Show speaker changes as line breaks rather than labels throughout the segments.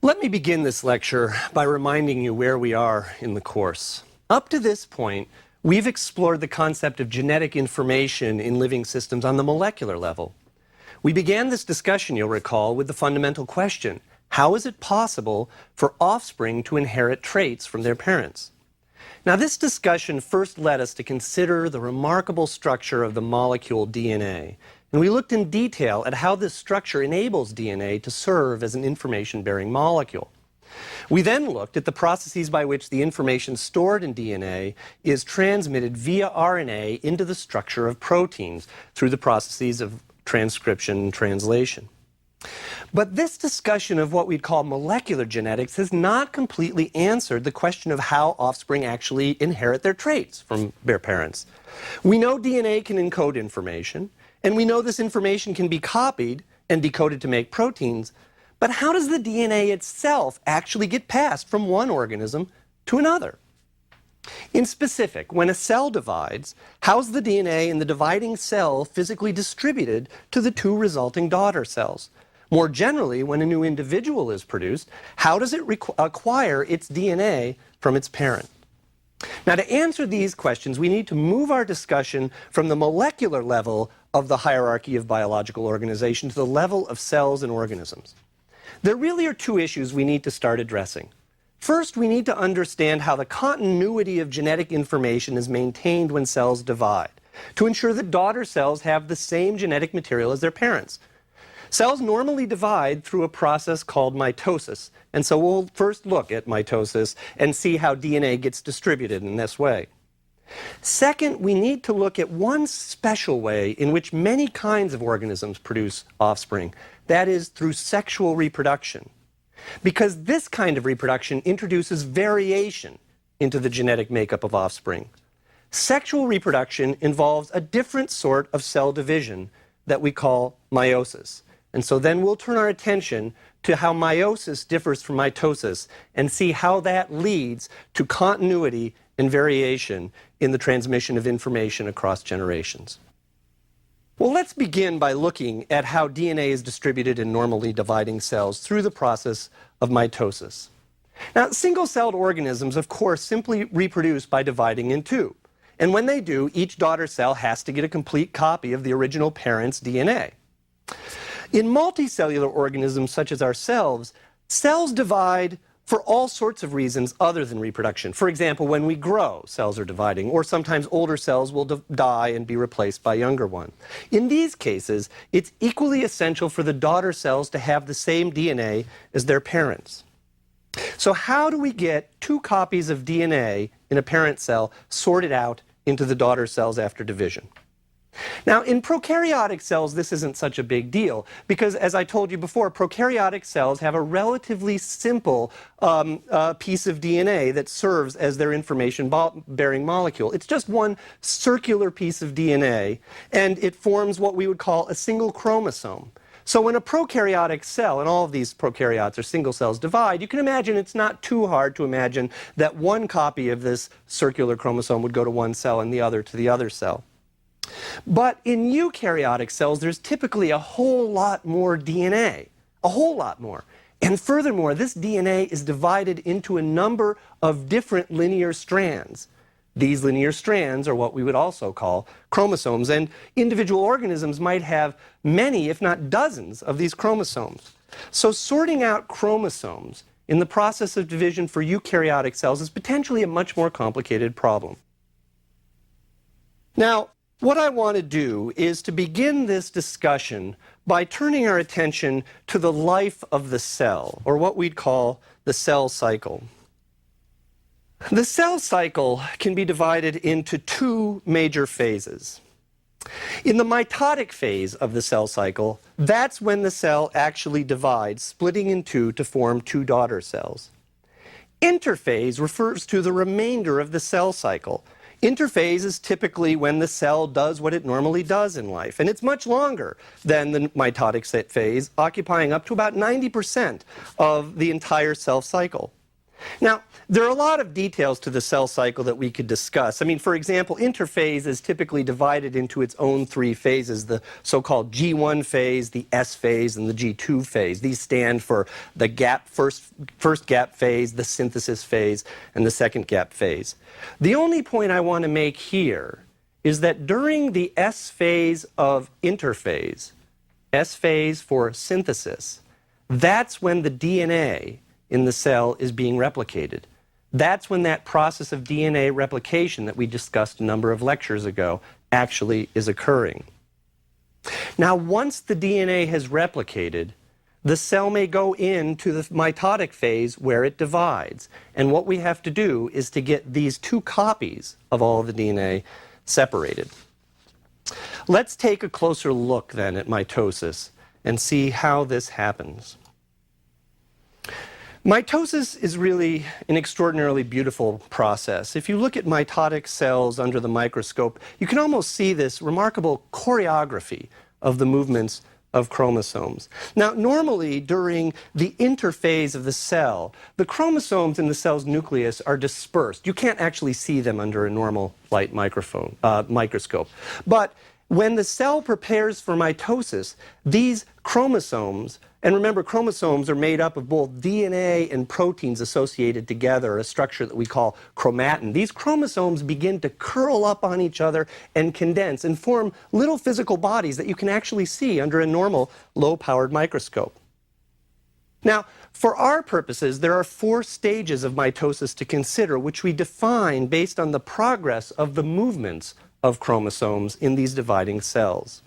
Let me begin this lecture by reminding you where we are in the course. Up to this point, we've explored the concept of genetic information in living systems on the molecular level. We began this discussion, you'll recall, with the fundamental question: how is it possible for offspring to inherit traits from their parents? Now, this discussion first led us to consider the remarkable structure of the molecule DNA. And we looked in detail at how this structure enables DNA to serve as an information-bearing molecule. We then looked at the processes by which the information stored in DNA is transmitted via RNA into the structure of proteins through the processes of transcription and translation. But this discussion of what we'd call molecular genetics has not completely answered the question of how offspring actually inherit their traits from their parents. We know DNA can encode information, and we know this information can be copied and decoded to make proteins, but how does the DNA itself actually get passed from one organism to another? In specific, when a cell divides, how's the DNA in the dividing cell physically distributed to the two resulting daughter cells? More generally, when a new individual is produced, how does it acquire its DNA from its parent? Now, to answer these questions, we need to move our discussion from the molecular level of the hierarchy of biological organization to the level of cells and organisms. There really are two issues we need to start addressing. First, we need to understand how the continuity of genetic information is maintained when cells divide, to ensure that daughter cells have the same genetic material as their parents. Cells normally divide through a process called mitosis, and so we'll first look at mitosis and see how DNA gets distributed in this way. Second, we need to look at one special way in which many kinds of organisms produce offspring, that is, through sexual reproduction. Because this kind of reproduction introduces variation into the genetic makeup of offspring. Sexual reproduction involves a different sort of cell division that we call meiosis. And so then we'll turn our attention to how meiosis differs from mitosis and see how that leads to continuity and variation in the transmission of information across generations. Well, let's begin by looking at how DNA is distributed in normally dividing cells through the process of mitosis. Now, single-celled organisms, of course, simply reproduce by dividing in two. And when they do, each daughter cell has to get a complete copy of the original parent's DNA. In multicellular organisms such as ourselves, cells divide for all sorts of reasons other than reproduction. For example, when we grow, cells are dividing, or sometimes older cells will die and be replaced by younger ones. In these cases, it's equally essential for the daughter cells to have the same DNA as their parents. So how do we get two copies of DNA in a parent cell sorted out into the daughter cells after division? Now, in prokaryotic cells, this isn't such a big deal because, as I told you before, prokaryotic cells have a relatively simple piece of DNA that serves as their information-bearing molecule. It's just one circular piece of DNA, and it forms what we would call a single chromosome. So when a prokaryotic cell, and all of these prokaryotes are single cells, divide, you can imagine it's not too hard to imagine that one copy of this circular chromosome would go to one cell and the other to the other cell. But in eukaryotic cells, there's typically a whole lot more DNA, a whole lot more. And furthermore, this DNA is divided into a number of different linear strands. These linear strands are what we would also call chromosomes, and individual organisms might have many, if not dozens, of these chromosomes. So sorting out chromosomes in the process of division for eukaryotic cells is potentially a much more complicated problem. Now, what I want to do is to begin this discussion by turning our attention to the life of the cell, or what we'd call the cell cycle. The cell cycle can be divided into two major phases. In the mitotic phase of the cell cycle, that's when the cell actually divides, splitting in two to form two daughter cells. Interphase refers to the remainder of the cell cycle. Interphase is typically when the cell does what it normally does in life, and it's much longer than the mitotic phase, occupying up to about 90% of the entire cell cycle. Now, there are a lot of details to the cell cycle that we could discuss. I mean, for example, interphase is typically divided into its own three phases, the so-called G1 phase, the S phase, and the G2 phase. These stand for the first gap phase, the synthesis phase, and the second gap phase. The only point I want to make here is that during the S phase of interphase, S phase for synthesis, that's when the DNA in the cell is being replicated. That's when that process of DNA replication that we discussed a number of lectures ago actually is occurring. Now, once the DNA has replicated, the cell may go into the mitotic phase where it divides. And what we have to do is to get these two copies of all of the DNA separated. Let's take a closer look then at mitosis and see how this happens. Mitosis is really an extraordinarily beautiful process. If you look at mitotic cells under the microscope, you can almost see this remarkable choreography of the movements of chromosomes. Now, normally during the interphase of the cell, the chromosomes in the cell's nucleus are dispersed. You can't actually see them under a normal light microscope. But when the cell prepares for mitosis, these chromosomes, and remember, chromosomes are made up of both DNA and proteins associated together, a structure that we call chromatin. These chromosomes begin to curl up on each other and condense and form little physical bodies that you can actually see under a normal low-powered microscope. Now, for our purposes, there are 4 stages of mitosis to consider, which we define based on the progress of the movements of chromosomes in these dividing cells.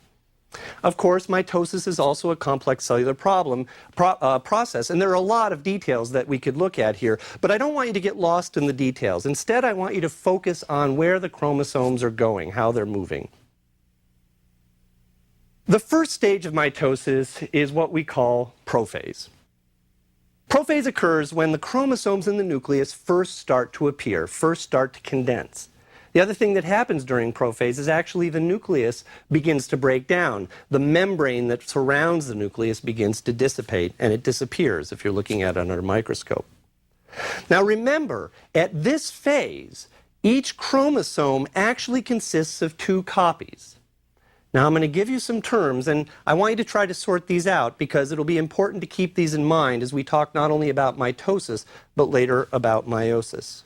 Of course, mitosis is also a complex cellular process, and there are a lot of details that we could look at here, but I don't want you to get lost in the details. Instead, I want you to focus on where the chromosomes are going, how they're moving. The first stage of mitosis is what we call prophase. Prophase occurs when the chromosomes in the nucleus first start to appear, first start to condense. The other thing that happens during prophase is actually the nucleus begins to break down. The membrane that surrounds the nucleus begins to dissipate, and it disappears if you're looking at it under a microscope. Now remember, at this phase, each chromosome actually consists of 2 copies. Now I'm going to give you some terms, and I want you to try to sort these out because it'll be important to keep these in mind as we talk not only about mitosis, but later about meiosis.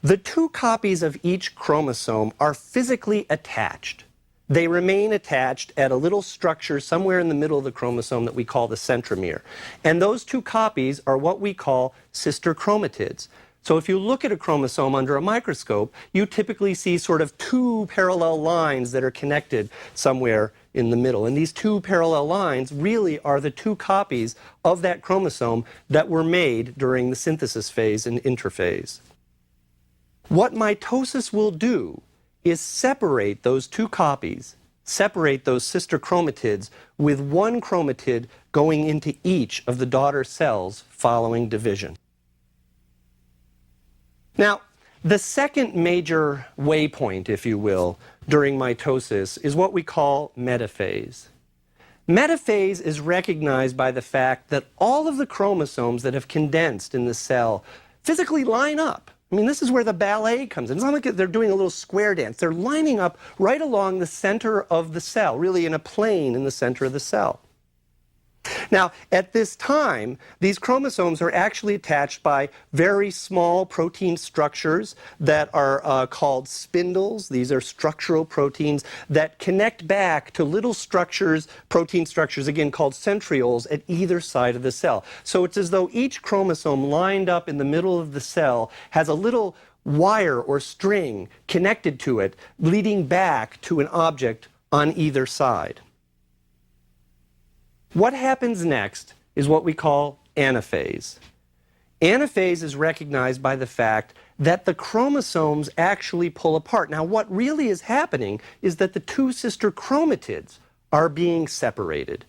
The 2 copies of each chromosome are physically attached. They remain attached at a little structure somewhere in the middle of the chromosome that we call the centromere. And those 2 copies are what we call sister chromatids. So if you look at a chromosome under a microscope, you typically see sort of 2 parallel lines that are connected somewhere in the middle. And these 2 parallel lines really are the 2 copies of that chromosome that were made during the synthesis phase and interphase. What mitosis will do is separate those 2 copies, separate those sister chromatids with 1 chromatid going into each of the daughter cells following division. Now, the second major waypoint, if you will, during mitosis is what we call metaphase. Metaphase is recognized by the fact that all of the chromosomes that have condensed in the cell physically line up. I mean, this is where the ballet comes in. It's not like they're doing a little square dance. They're lining up right along the center of the cell, really in a plane in the center of the cell. Now, at this time, these chromosomes are actually attached by very small protein structures that are called spindles. These are structural proteins that connect back to little structures, protein structures, again called centrioles, at either side of the cell. So it's as though each chromosome lined up in the middle of the cell has a little wire or string connected to it, leading back to an object on either side. What happens next is what we call anaphase. Anaphase is recognized by the fact that the chromosomes actually pull apart. Now, what really is happening is that the 2 sister chromatids are being separated.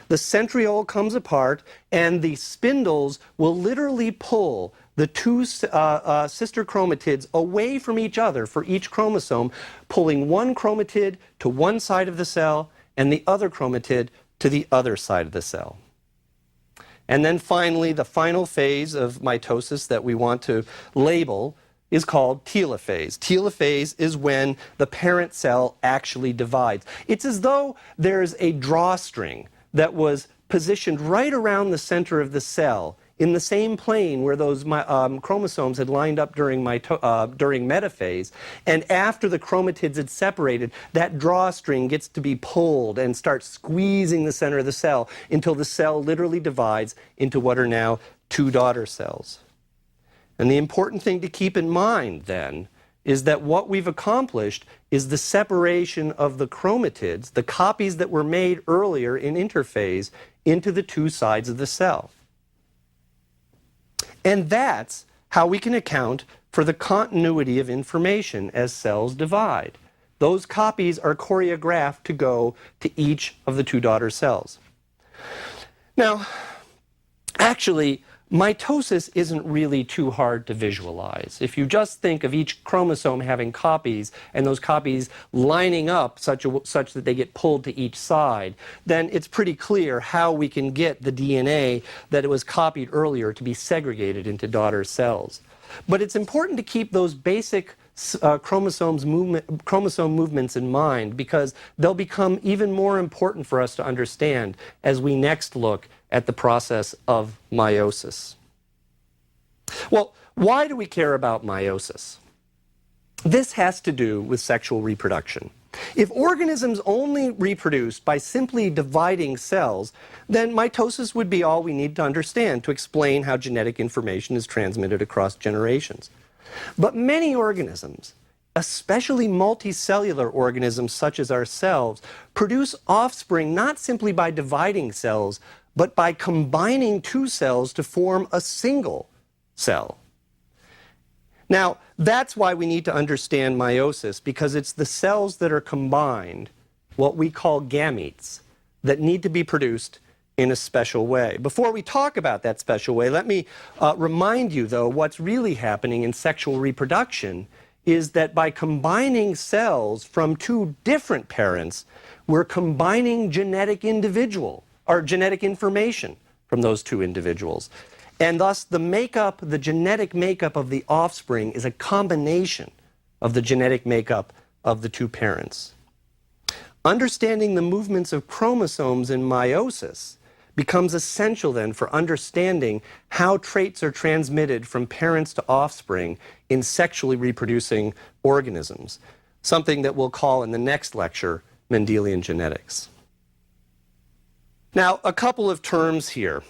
The centriole comes apart, and the spindles will literally pull the 2 sister chromatids away from each other for each chromosome, pulling 1 chromatid to one side of the cell and the other chromatid to the other side of the cell. And then finally, the final phase of mitosis that we want to label is called telophase. Telophase is when the parent cell actually divides. It's as though there's a drawstring that was positioned right around the center of the cell in the same plane where those chromosomes had lined up during metaphase. And after the chromatids had separated, that drawstring gets to be pulled and starts squeezing the center of the cell until the cell literally divides into what are now two daughter cells. And the important thing to keep in mind then is that what we've accomplished is the separation of the chromatids, the copies that were made earlier in interphase, into the two sides of the cell. And that's how we can account for the continuity of information as cells divide. Those copies are choreographed to go to each of the two daughter cells. Now, actually, mitosis isn't really too hard to visualize. If you just think of each chromosome having copies and those copies lining up such that they get pulled to each side, then it's pretty clear how we can get the DNA that it was copied earlier to be segregated into daughter cells. But it's important to keep those basic chromosome movements in mind, because they'll become even more important for us to understand as we next look at the process of meiosis. Well, why do we care about meiosis? This has to do with sexual reproduction. If organisms only reproduced by simply dividing cells, then mitosis would be all we need to understand to explain how genetic information is transmitted across generations. But many organisms, especially multicellular organisms such as ourselves, produce offspring not simply by dividing cells, but by combining two cells to form a single cell. Now, that's why we need to understand meiosis, because it's the cells that are combined, what we call gametes, that need to be produced in a special way. Before we talk about that special way, let me remind you, though, what's really happening in sexual reproduction is that by combining cells from two different parents, we're combining genetic information from those two individuals. And thus, the genetic makeup of the offspring is a combination of the genetic makeup of the two parents. Understanding the movements of chromosomes in meiosis becomes essential then for understanding how traits are transmitted from parents to offspring in sexually reproducing organisms, something that we'll call in the next lecture Mendelian genetics. Now, a couple of terms here.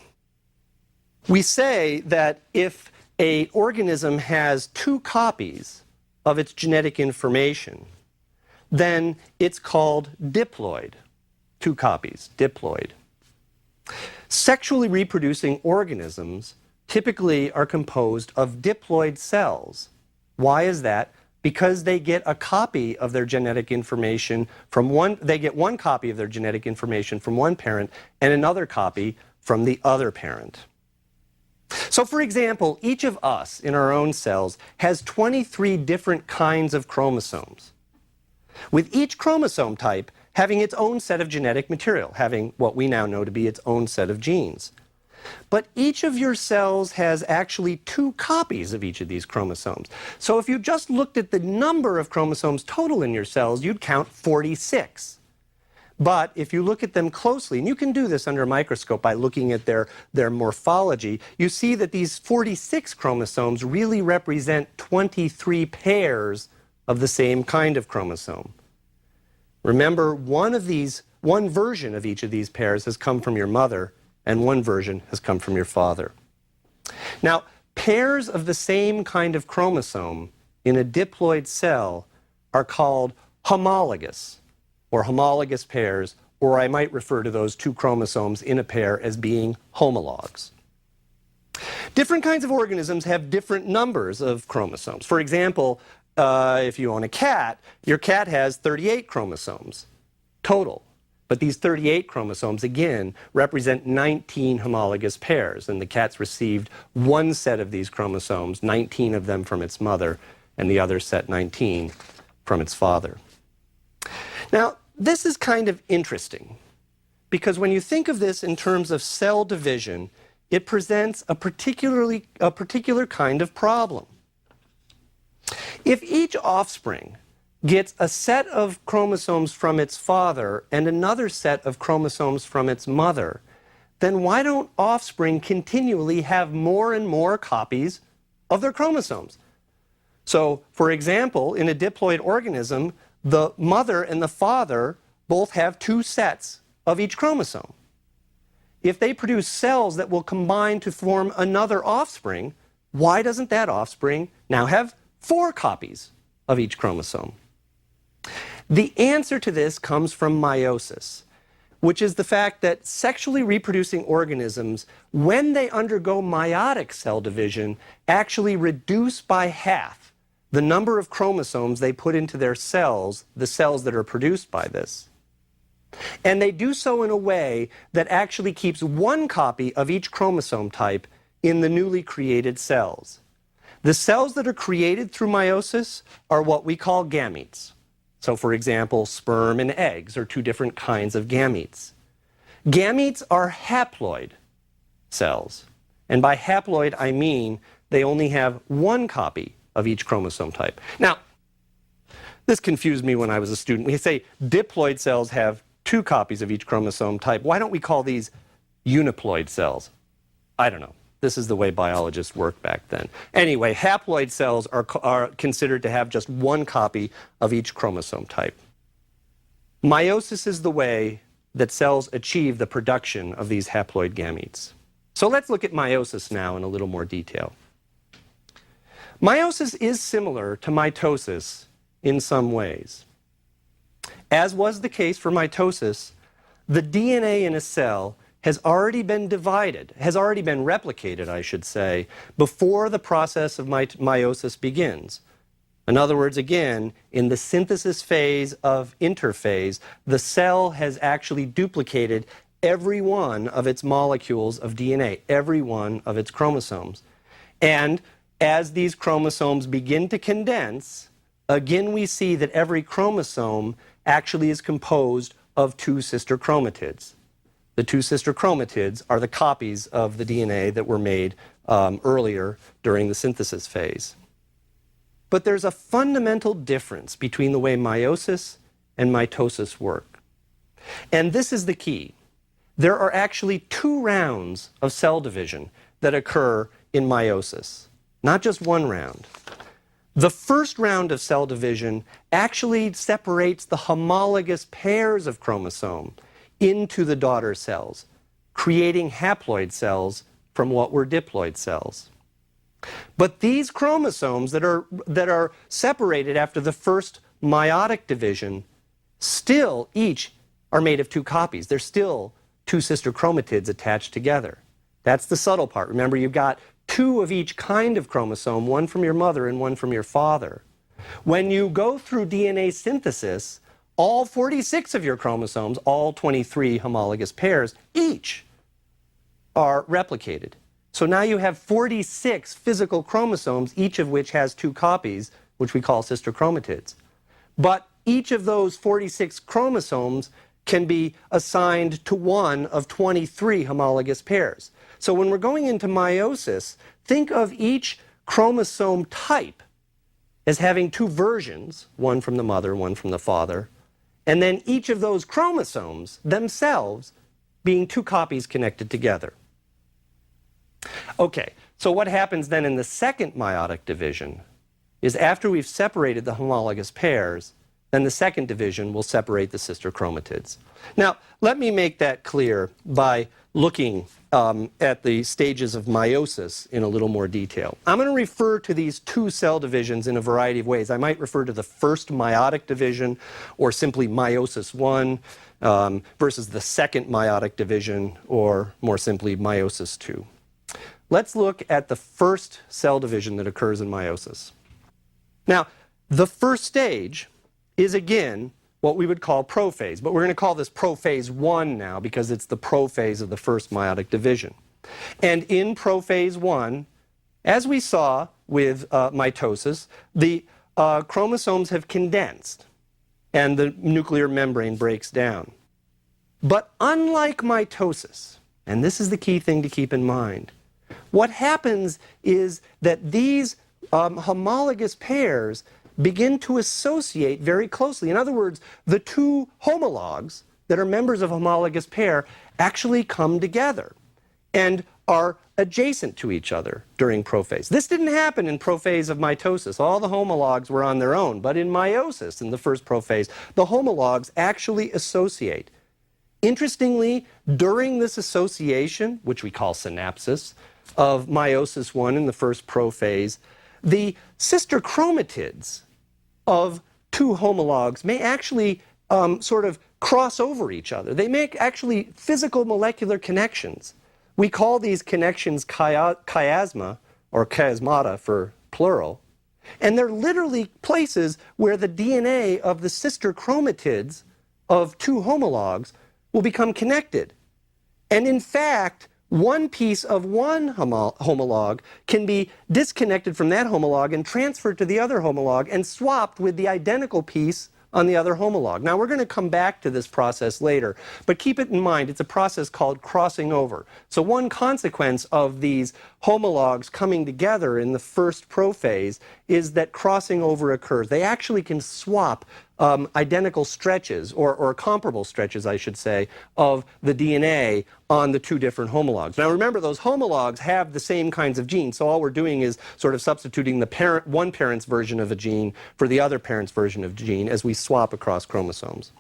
We say that if an organism has two copies of its genetic information, then it's called diploid. Two copies, diploid. Sexually reproducing organisms typically are composed of diploid cells. Why is that? Because they get a copy of their genetic information from one copy of their genetic information from one parent and another copy from the other parent. So, for example, each of us in our own cells has 23 different kinds of chromosomes, with each chromosome type having its own set of genetic material, having what we now know to be its own set of genes. But each of your cells has actually two copies of each of these chromosomes. So if you just looked at the number of chromosomes total in your cells, you'd count 46. But if you look at them closely, and you can do this under a microscope by looking at their morphology, you see that these 46 chromosomes really represent 23 pairs of the same kind of chromosome. Remember, one version of each of these pairs has come from your mother, and one version has come from your father. Now, pairs of the same kind of chromosome in a diploid cell are called homologous, or homologous pairs, or I might refer to those two chromosomes in a pair as being homologs. Different kinds of organisms have different numbers of chromosomes. For example, if you own a cat, your cat has 38 chromosomes total. But these 38 chromosomes, again, represent 19 homologous pairs. And the cat's received one set of these chromosomes, 19 of them from its mother, and the other set 19 from its father. Now, this is kind of interesting, because when you think of this in terms of cell division, it presents a particular kind of problem. If each offspring gets a set of chromosomes from its father and another set of chromosomes from its mother, then why don't offspring continually have more and more copies of their chromosomes? So, for example, in a diploid organism, the mother and the father both have 2 sets of each chromosome. If they produce cells that will combine to form another offspring, why doesn't that offspring now have 4 copies of each chromosome? The answer to this comes from meiosis, which is the fact that sexually reproducing organisms, when they undergo meiotic cell division, actually reduce by half the number of chromosomes they put into their cells, the cells that are produced by this. And they do so in a way that actually keeps 1 copy of each chromosome type in the newly created cells. The cells that are created through meiosis are what we call gametes. So, for example, sperm and eggs are 2 different kinds of gametes. Gametes are haploid cells. And by haploid, I mean they only have 1 copy of each chromosome type. Now, this confused me when I was a student. We say diploid cells have 2 copies of each chromosome type. Why don't we call these uniploid cells? I don't know. This is the way biologists worked back then. Anyway, haploid cells are considered to have just 1 copy of each chromosome type. Meiosis is the way that cells achieve the production of these haploid gametes. So let's look at meiosis now in a little more detail. Meiosis is similar to mitosis in some ways. As was the case for mitosis, the DNA in a cell has already been divided, has already been replicated, I should say, before the process of meiosis begins. In other words, again, in the synthesis phase of interphase, the cell has actually duplicated every one of its molecules of DNA, every one of its chromosomes. And as these chromosomes begin to condense, again we see that every chromosome actually is composed of 2 sister chromatids. The 2 sister chromatids are the copies of the DNA that were made earlier during the synthesis phase. But there's a fundamental difference between the way meiosis and mitosis work. And this is the key. There are actually 2 rounds of cell division that occur in meiosis, not just 1 round. The first round of cell division actually separates the homologous pairs of chromosome into the daughter cells, creating haploid cells from what were diploid cells. But these chromosomes that are separated after the first meiotic division still each are made of 2 copies. They're still 2 sister chromatids attached together. That's the subtle part. Remember, you've got 2 of each kind of chromosome, 1 from your mother and 1 from your father. When you go through DNA synthesis, all 46 of your chromosomes, all 23 homologous pairs, each are replicated. So now you have 46 physical chromosomes, each of which has 2 copies, which we call sister chromatids. But each of those 46 chromosomes can be assigned to 1 of 23 homologous pairs. So when we're going into meiosis, think of each chromosome type as having 2 versions, 1 from the mother, 1 from the father, and then each of those chromosomes themselves being 2 copies connected together. Okay, so what happens then in the second meiotic division is after we've separated the homologous pairs, then the second division will separate the sister chromatids. Now, let me make that clear by looking at the stages of meiosis in a little more detail. I'm going to refer to these 2 cell divisions in a variety of ways. I might refer to the first meiotic division, or simply meiosis 1, versus the second meiotic division, or more simply meiosis 2. Let's look at the first cell division that occurs in meiosis. Now, the first stage is again what we would call prophase, but we're going to call this prophase 1 now because it's the prophase of the first meiotic division. And in prophase 1, as we saw with mitosis, the chromosomes have condensed and the nuclear membrane breaks down. But unlike mitosis, And this is the key thing to keep in mind. What happens is that these homologous pairs begin to associate very closely. In other words, the two homologs that are members of a homologous pair actually come together and are adjacent to each other during prophase. This didn't happen in prophase of mitosis. All the homologs were on their own. But in meiosis, in the first prophase, the homologs actually associate. Interestingly, during this association, which we call synapsis, of meiosis 1 in the first prophase, the sister chromatids of two homologs may actually sort of cross over each other. They make actually physical molecular connections. We call these connections chiasma, or chiasmata for plural. And they're literally places where the DNA of the sister chromatids of two homologs will become connected. And in fact, one piece of one homolog can be disconnected from that homolog and transferred to the other homolog and swapped with the identical piece on the other homolog. Now, we're going to come back to this process later, but keep it in mind, it's a process called crossing over. So one consequence of these homologs coming together in the first prophase is that crossing over occurs. They actually can swap identical stretches, or comparable stretches, I should say, of the DNA on the two different homologs. Now remember, those homologs have the same kinds of genes, so all we're doing is sort of substituting the one parent's version of a gene for the other parent's version of a gene as we swap across chromosomes.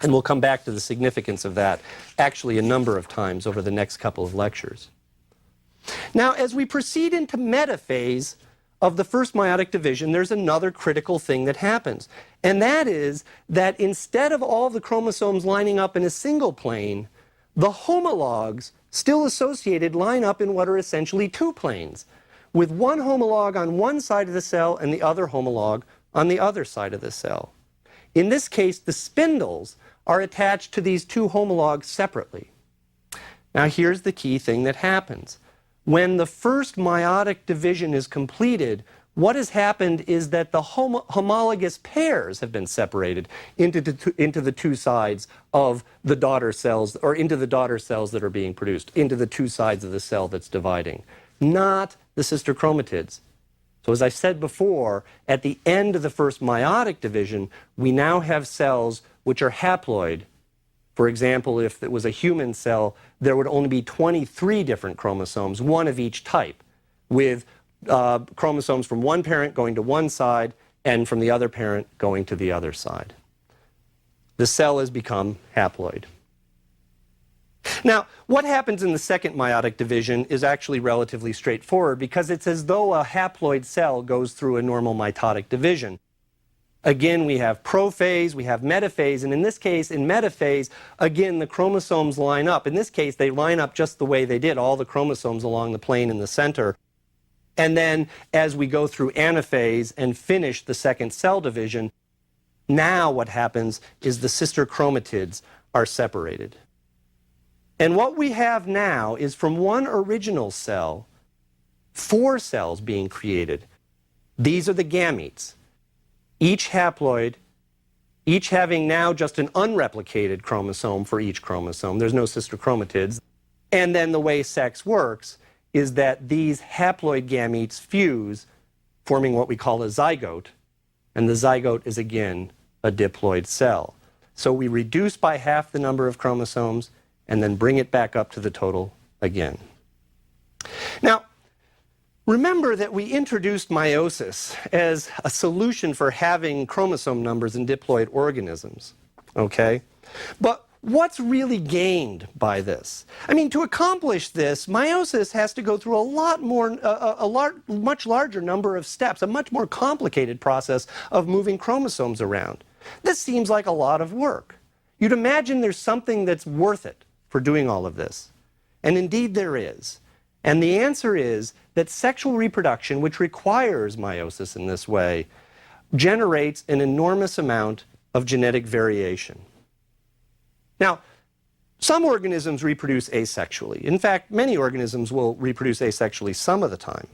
And we'll come back to the significance of that actually a number of times over the next couple of lectures. Now, as we proceed into metaphase of the first meiotic division, there's another critical thing that happens. And that is that instead of all the chromosomes lining up in a single plane, the homologs still associated line up in what are essentially two planes, with one homolog on one side of the cell and the other homolog on the other side of the cell. In this case, the spindles are attached to these two homologs separately. Now here's the key thing that happens. When the first meiotic division is completed, what has happened is that the homologous pairs have been separated into the two sides of the daughter cells, or into the daughter cells that are being produced, into the two sides of the cell that's dividing, not the sister chromatids. So as I said before, at the end of the first meiotic division, we now have cells which are haploid. For example, if it was a human cell, there would only be 23 different chromosomes, one of each type, with chromosomes from one parent going to one side and from the other parent going to the other side. The cell has become haploid. Now, what happens in the second meiotic division is actually relatively straightforward because it's as though a haploid cell goes through a normal mitotic division. Again, we have prophase, we have metaphase, and in this case, in metaphase, again, the chromosomes line up. In this case, they line up just the way they did, all the chromosomes along the plane in the center. And then, as we go through anaphase and finish the second cell division, now what happens is the sister chromatids are separated. And what we have now is from one original cell, 4 cells being created. These are the gametes. Each haploid, each having now just an unreplicated chromosome for each chromosome. There's no sister chromatids. And then the way sex works is that these haploid gametes fuse, forming what we call a zygote. And the zygote is, again, a diploid cell. So we reduce by half the number of chromosomes and then bring it back up to the total again. Now, remember that we introduced meiosis as a solution for having chromosome numbers in diploid organisms, okay? But what's really gained by this? I mean, to accomplish this, meiosis has to go through a much larger number of steps, a much more complicated process of moving chromosomes around. This seems like a lot of work. You'd imagine there's something that's worth it for doing all of this. And indeed there is. And the answer is that sexual reproduction, which requires meiosis in this way, generates an enormous amount of genetic variation. Now, some organisms reproduce asexually. In fact, many organisms will reproduce asexually some of the time.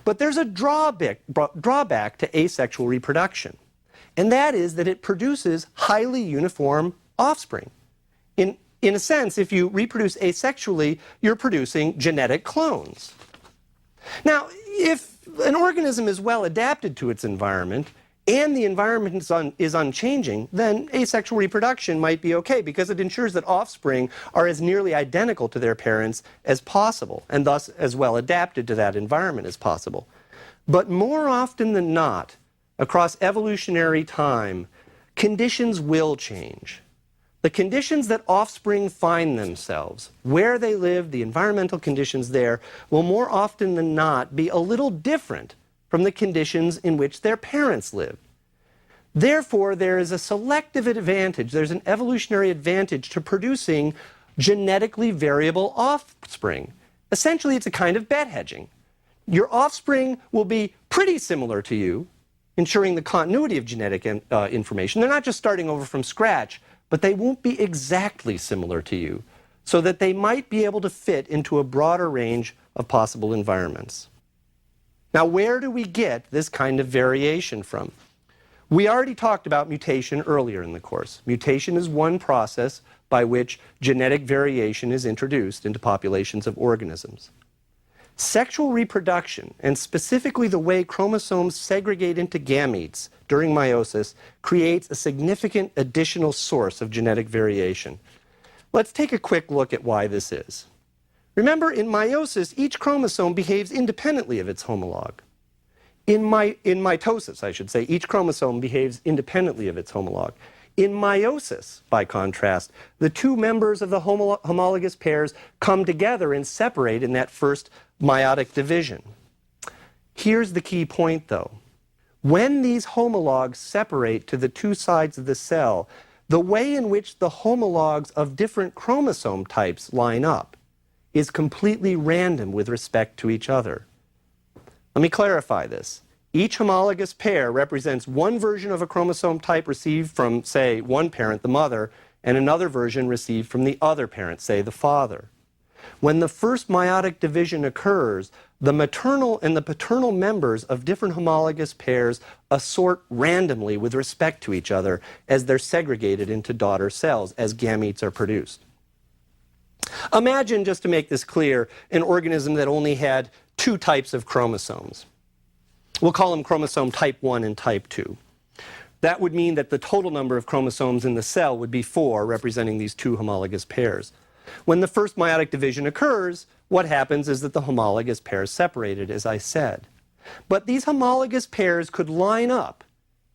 But there's a drawback to asexual reproduction, and that is that it produces highly uniform offspring. In In a sense, if you reproduce asexually, you're producing genetic clones. Now, if an organism is well adapted to its environment, and the environment is unchanging, then asexual reproduction might be okay because it ensures that offspring are as nearly identical to their parents as possible, and thus as well adapted to that environment as possible. But more often than not, across evolutionary time, conditions will change. The conditions that offspring find themselves, where they live, the environmental conditions there, will more often than not be a little different from the conditions in which their parents lived. Therefore, there is a selective advantage, there's an evolutionary advantage to producing genetically variable offspring. Essentially, it's a kind of bet hedging. Your offspring will be pretty similar to you, ensuring the continuity of genetic information. They're not just starting over from scratch, but they won't be exactly similar to you, so that they might be able to fit into a broader range of possible environments. Now, where do we get this kind of variation from? We already talked about mutation earlier in the course. Mutation is one process by which genetic variation is introduced into populations of organisms. Sexual reproduction, and specifically the way chromosomes segregate into gametes during meiosis, creates a significant additional source of genetic variation. Let's take a quick look at why this is. Remember, in meiosis, each chromosome behaves independently of its homologue. In mitosis, I should say, each chromosome behaves independently of its homologue. In meiosis, by contrast, the two members of the homologous pairs come together and separate in that first meiotic division. Here's the key point, though. When these homologs separate to the two sides of the cell, the way in which the homologs of different chromosome types line up is completely random with respect to each other. Let me clarify this. Each homologous pair represents one version of a chromosome type received from, say, one parent, the mother, and another version received from the other parent, say, the father. When the first meiotic division occurs, the maternal and the paternal members of different homologous pairs assort randomly with respect to each other as they're segregated into daughter cells, as gametes are produced. Imagine, just to make this clear, an organism that only had two types of chromosomes. We'll call them chromosome type 1 and type 2. That would mean that the total number of chromosomes in the cell would be 4, representing these two homologous pairs. When the first meiotic division occurs, what happens is that the homologous pairs separated, as I said. But these homologous pairs could line up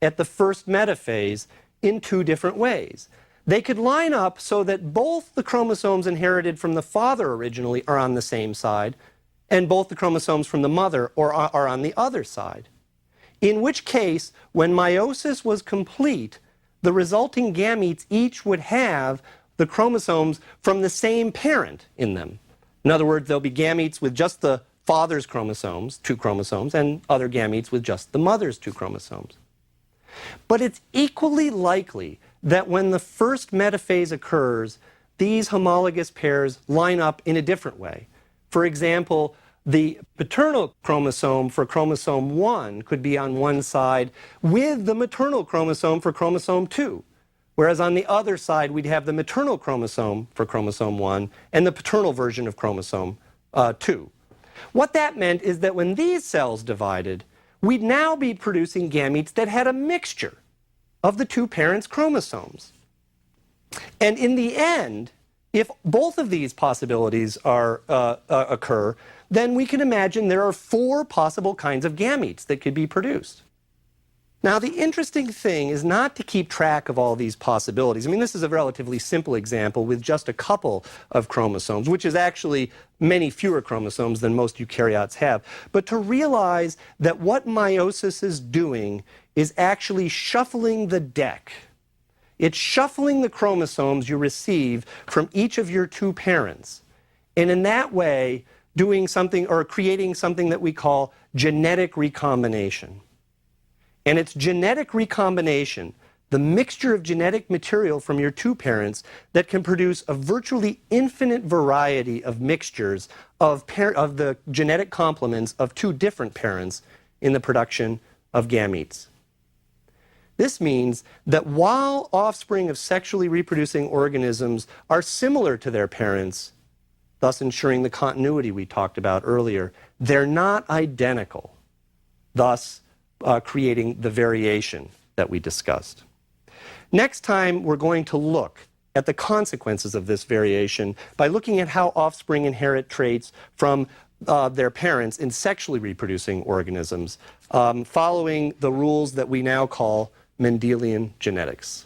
at the first metaphase in two different ways. They could line up so that both the chromosomes inherited from the father originally are on the same side, and both the chromosomes from the mother are on the other side. In which case, when meiosis was complete, the resulting gametes each would have the chromosomes from the same parent in them. In other words, there'll be gametes with just the father's chromosomes, 2 chromosomes, and other gametes with just the mother's 2 chromosomes. But it's equally likely that when the first metaphase occurs, these homologous pairs line up in a different way. For example, the paternal chromosome for chromosome 1 could be on one side with the maternal chromosome for chromosome 2. Whereas on the other side, we'd have the maternal chromosome for chromosome 1 and the paternal version of chromosome 2. What that meant is that when these cells divided, we'd now be producing gametes that had a mixture of the two parents' chromosomes. And in the end, if both of these possibilities occur, then we can imagine there are 4 possible kinds of gametes that could be produced. Now, the interesting thing is not to keep track of all these possibilities. I mean, this is a relatively simple example with just a couple of chromosomes, which is actually many fewer chromosomes than most eukaryotes have. But to realize that what meiosis is doing is actually shuffling the deck. It's shuffling the chromosomes you receive from each of your 2 parents. And in that way, doing something or creating something that we call genetic recombination. And it's genetic recombination, the mixture of genetic material from your 2 parents, that can produce a virtually infinite variety of mixtures of the genetic complements of 2 different parents in the production of gametes. This means that while offspring of sexually reproducing organisms are similar to their parents, thus ensuring the continuity we talked about earlier, they're not identical, thus creating the variation that we discussed. Next time, we're going to look at the consequences of this variation by looking at how offspring inherit traits from their parents in sexually reproducing organisms, following the rules that we now call Mendelian genetics.